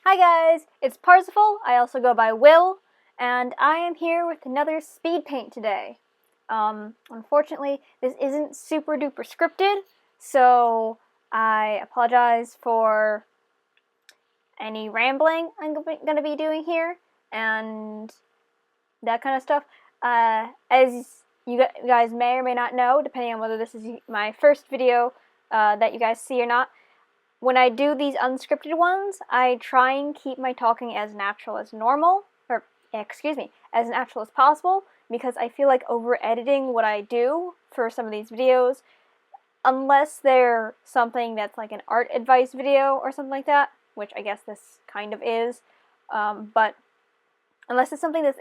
Hi guys, it's Parsifal. I also go by Will, and I am here with another Speedpaint today. Unfortunately, this isn't super duper scripted, so I apologize for any rambling I'm going to be doing here, and that kind of stuff. As you guys may or may not know, depending on whether this is my first video that you guys see or not, when I do these unscripted ones, I try and keep my talking as natural as as natural as possible, because I feel like over-editing what I do for some of these videos, unless they're something that's like an art advice video or something like that, which I guess this kind of is, but unless it's something that's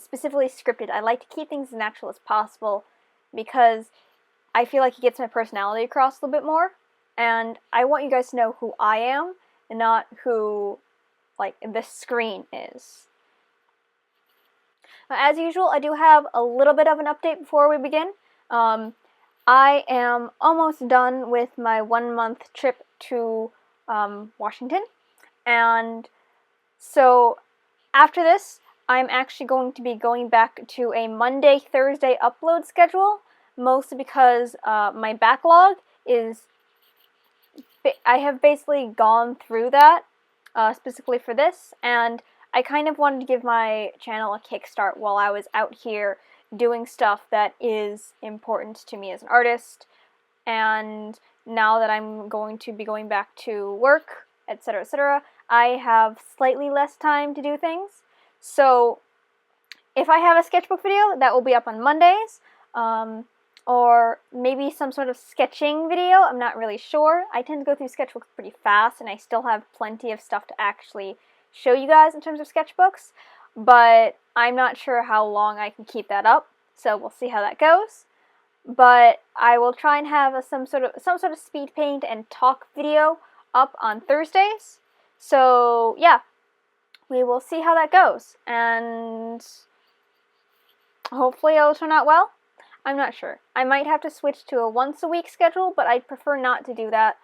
specifically scripted, I like to keep things as natural as possible, because I feel like it gets my personality across a little bit more. And I want you guys to know who I am, and not who, like, the screen is. As usual, I do have a little bit of an update before we begin. I am almost done with my 1-month trip to Washington. And so after this, I'm actually going to be going back to a Monday-Thursday upload schedule, mostly because my backlog is... I have basically gone through that, specifically for this, and I kind of wanted to give my channel a kickstart while I was out here doing stuff that is important to me as an artist, and now that I'm going to be going back to work, etc., I have slightly less time to do things. So if I have a sketchbook video, that will be up on Mondays, or maybe some sort of sketching video. I'm not really sure. I tend to go through sketchbooks pretty fast, and I still have plenty of stuff to actually show you guys in terms of sketchbooks, but I'm not sure how long I can keep that up, so we'll see how that goes. But I will try and have some sort of speed paint and talk video up on Thursdays. So yeah, we will see how that goes, and hopefully it'll turn out well. I'm not sure. I might have to switch to a once-a-week schedule, but I'd prefer not to do that,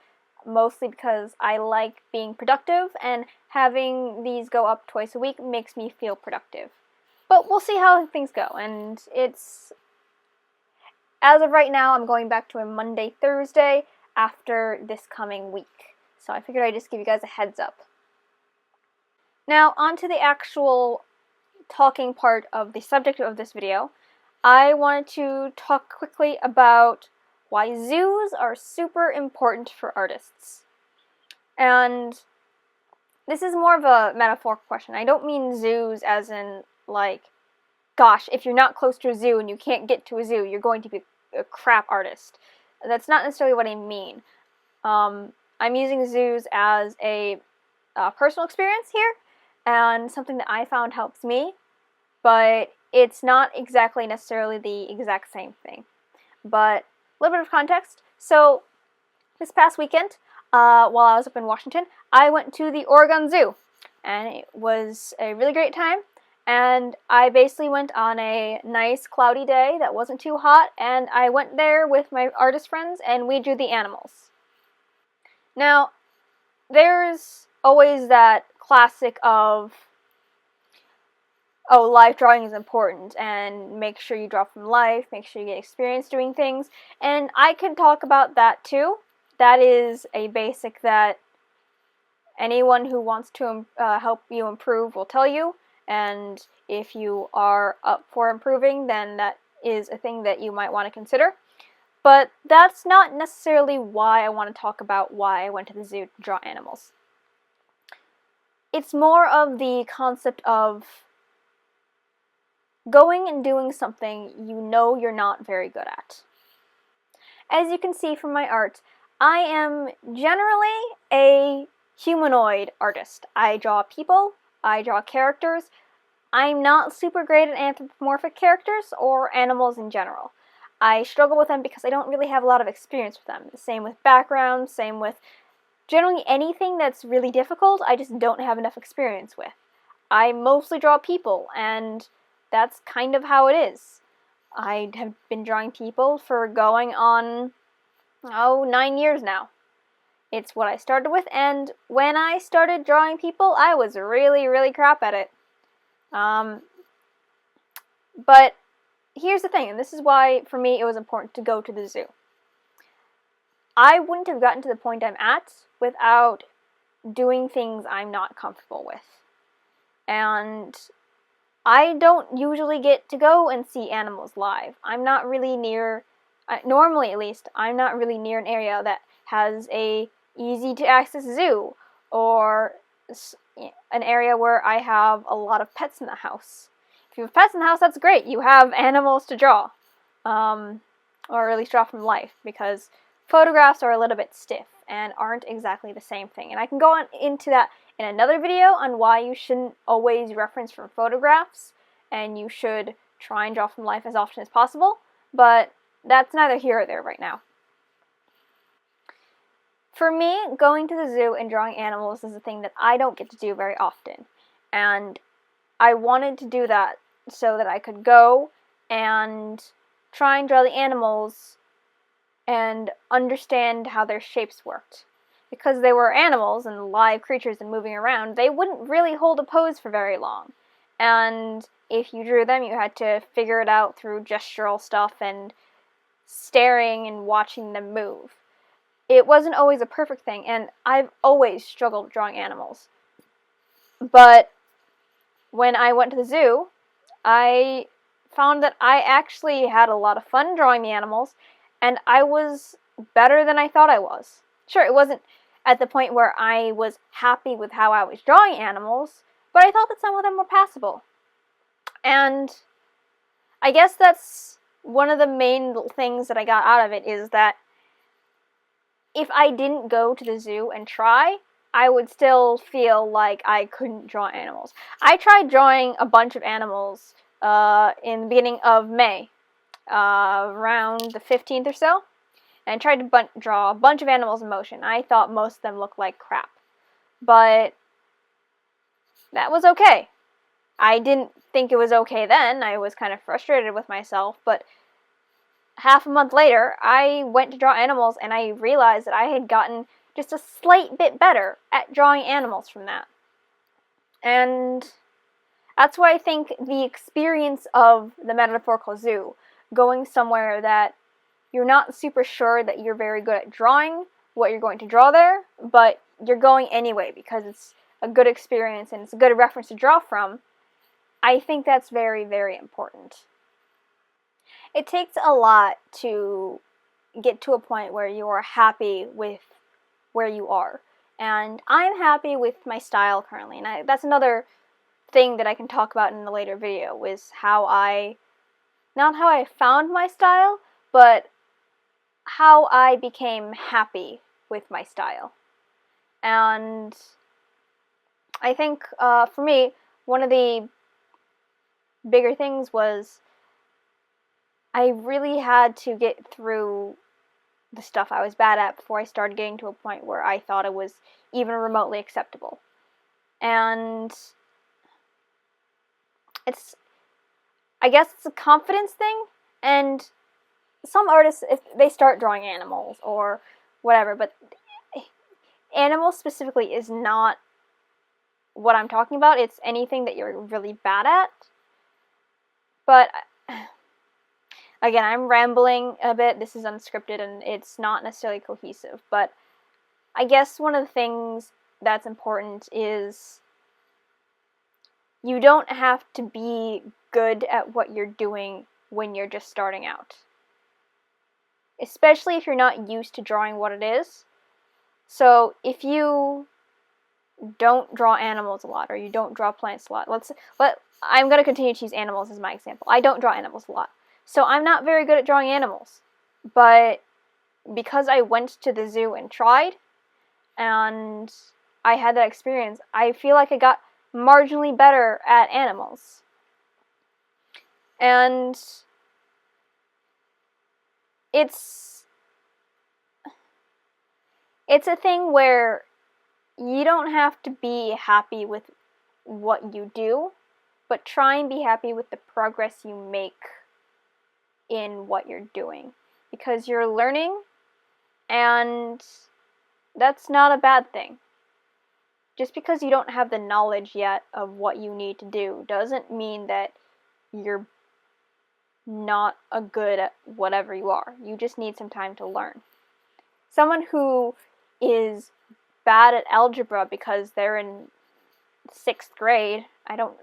mostly because I like being productive, and having these go up twice a week makes me feel productive. But we'll see how things go, and as of right now, I'm going back to a Monday-Thursday after this coming week. So I figured I'd just give you guys a heads up. Now, on to the actual talking part of the subject of this video. I wanted to talk quickly about why zoos are super important for artists. And this is more of a metaphorical question. I don't mean zoos as in, like, gosh, if you're not close to a zoo and you can't get to a zoo, you're going to be a crap artist. That's not necessarily what I mean. I'm using zoos as a personal experience here, and something that I found helps me, but it's not exactly necessarily the exact same thing. But a little bit of context. So this past weekend, while I was up in Washington, I went to the Oregon Zoo, and it was a really great time. And I basically went on a nice cloudy day that wasn't too hot, and I went there with my artist friends, and we drew the animals. Now, there's always that classic of, oh, life drawing is important, and make sure you draw from life, make sure you get experience doing things, and I can talk about that too. That is a basic that anyone who wants to help you improve will tell you, and if you are up for improving, then that is a thing that you might want to consider. But that's not necessarily why I want to talk about why I went to the zoo to draw animals. It's more of the concept of going and doing something you know you're not very good at. As you can see from my art, I am generally a humanoid artist. I draw people, I draw characters. I'm not super great at anthropomorphic characters or animals in general. I struggle with them because I don't really have a lot of experience with them. Same with backgrounds, same with generally anything that's really difficult, I just don't have enough experience with. I mostly draw people, and that's kind of how it is. I have been drawing people for going on, 9 years now. It's what I started with, and when I started drawing people, I was really, really crap at it. But here's the thing, and this is why, for me, it was important to go to the zoo. I wouldn't have gotten to the point I'm at without doing things I'm not comfortable with. And I don't usually get to go and see animals live. I'm not really near, normally at least, I'm not really near an area that has a easy to access zoo or an area where I have a lot of pets in the house. If you have pets in the house, that's great. You have animals to draw, or at least draw from life, because photographs are a little bit stiff and aren't exactly the same thing. And I can go on into that in another video on why you shouldn't always reference from photographs and you should try and draw from life as often as possible, but that's neither here or there right now. For me, going to the zoo and drawing animals is a thing that I don't get to do very often, and I wanted to do that so that I could go and try and draw the animals and understand how their shapes worked. Because they were animals and live creatures and moving around, they wouldn't really hold a pose for very long. And if you drew them, you had to figure it out through gestural stuff and staring and watching them move. It wasn't always a perfect thing, and I've always struggled drawing animals. But when I went to the zoo, I found that I actually had a lot of fun drawing the animals, and I was better than I thought I was. Sure, it wasn't at the point where I was happy with how I was drawing animals, but I thought that some of them were passable. And I guess that's one of the main things that I got out of it, is that if I didn't go to the zoo and try, I would still feel like I couldn't draw animals. I tried drawing a bunch of animals in the beginning of May, around the 15th or so, and I tried to draw a bunch of animals in motion. I thought most of them looked like crap, but that was okay. I didn't think it was okay then. I was kind of frustrated with myself, but half a month later, I went to draw animals, and I realized that I had gotten just a slight bit better at drawing animals from that. And that's why I think the experience of the metaphorical zoo, going somewhere that you're not super sure that you're very good at drawing what you're going to draw there, but you're going anyway because it's a good experience and it's a good reference to draw from, I think that's very, very important. It takes a lot to get to a point where you are happy with where you are. And I'm happy with my style currently. And that's another thing that I can talk about in a later video, is not how I found my style, but how I became happy with my style. And I think for me, one of the bigger things was I really had to get through the stuff I was bad at before I started getting to a point where I thought it was even remotely acceptable. And I guess it's a confidence thing, and some artists, if they start drawing animals or whatever, but animals specifically is not what I'm talking about. It's anything that you're really bad at. But again, I'm rambling a bit. This is unscripted and it's not necessarily cohesive, but I guess one of the things that's important is you don't have to be good at what you're doing when you're just starting out. Especially if you're not used to drawing what it is. So if you don't draw animals a lot, or you don't draw plants a lot, I'm going to continue to use animals as my example. I don't draw animals a lot. So I'm not very good at drawing animals. But because I went to the zoo and tried, and I had that experience, I feel like I got marginally better at animals. And it's a thing where you don't have to be happy with what you do, but try and be happy with the progress you make in what you're doing. Because you're learning, and that's not a bad thing. Just because you don't have the knowledge yet of what you need to do doesn't mean that you're not a good at whatever you are. You just need some time to learn. Someone who is bad at algebra because they're in 6th grade, I don't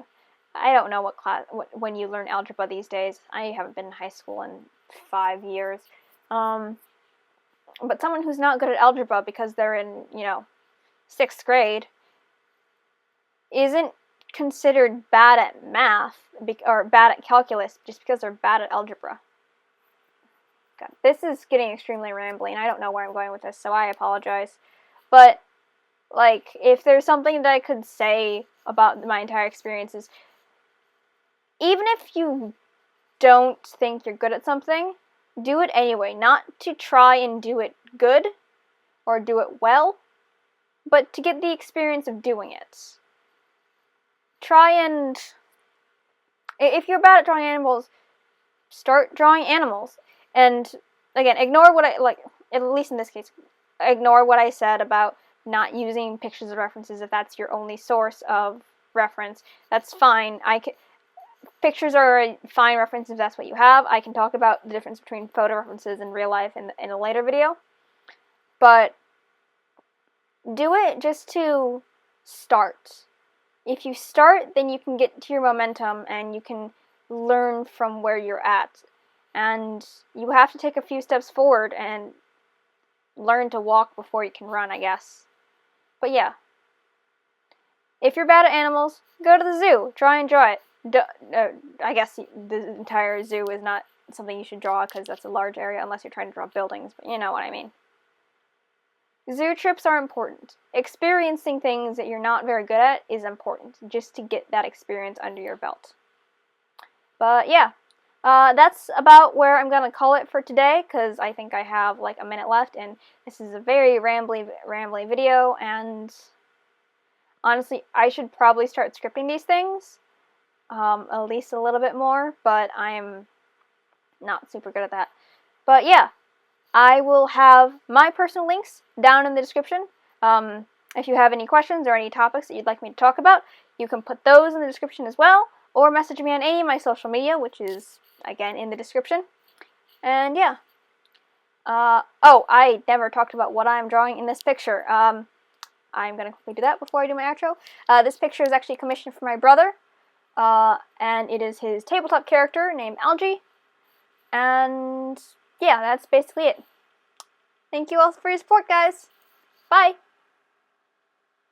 know what class, when you learn algebra these days. I haven't been in high school in 5 years. But someone who's not good at algebra because they're in, 6th grade isn't considered bad at math or bad at calculus just because they're bad at algebra. God, this is getting extremely rambling. I don't know where I'm going with this, so I apologize. But, if there's something that I could say about my entire experiences, even if you don't think you're good at something, do it anyway. Not to try and do it good or do it well, but to get the experience of doing it. Try and, if you're bad at drawing animals, start drawing animals. And again, ignore what at least in this case, ignore what I said about not using pictures as references if that's your only source of reference. That's fine. Pictures are a fine reference if that's what you have. I can talk about the difference between photo references and real life in a later video. But do it just to start. If you start, then you can get to your momentum and you can learn from where you're at. And you have to take a few steps forward and learn to walk before you can run, I guess. But yeah. If you're bad at animals, go to the zoo. Try and draw it. I guess the entire zoo is not something you should draw because that's a large area unless you're trying to draw buildings, but you know what I mean. Zoo trips are important. Experiencing things that you're not very good at is important, just to get that experience under your belt. But yeah, that's about where I'm going to call it for today, because I think I have like a minute left, and this is a very rambly video, and honestly, I should probably start scripting these things, at least a little bit more, but I'm not super good at that. But yeah. I will have my personal links down in the description. If you have any questions or any topics that you'd like me to talk about, you can put those in the description as well, or message me on any of my social media, which is, again, in the description. And yeah. I never talked about what I'm drawing in this picture. I'm going to quickly do that before I do my outro. This picture is actually commissioned for my brother, and it is his tabletop character named Algie. And yeah, that's basically it. Thank you all for your support, guys. Bye!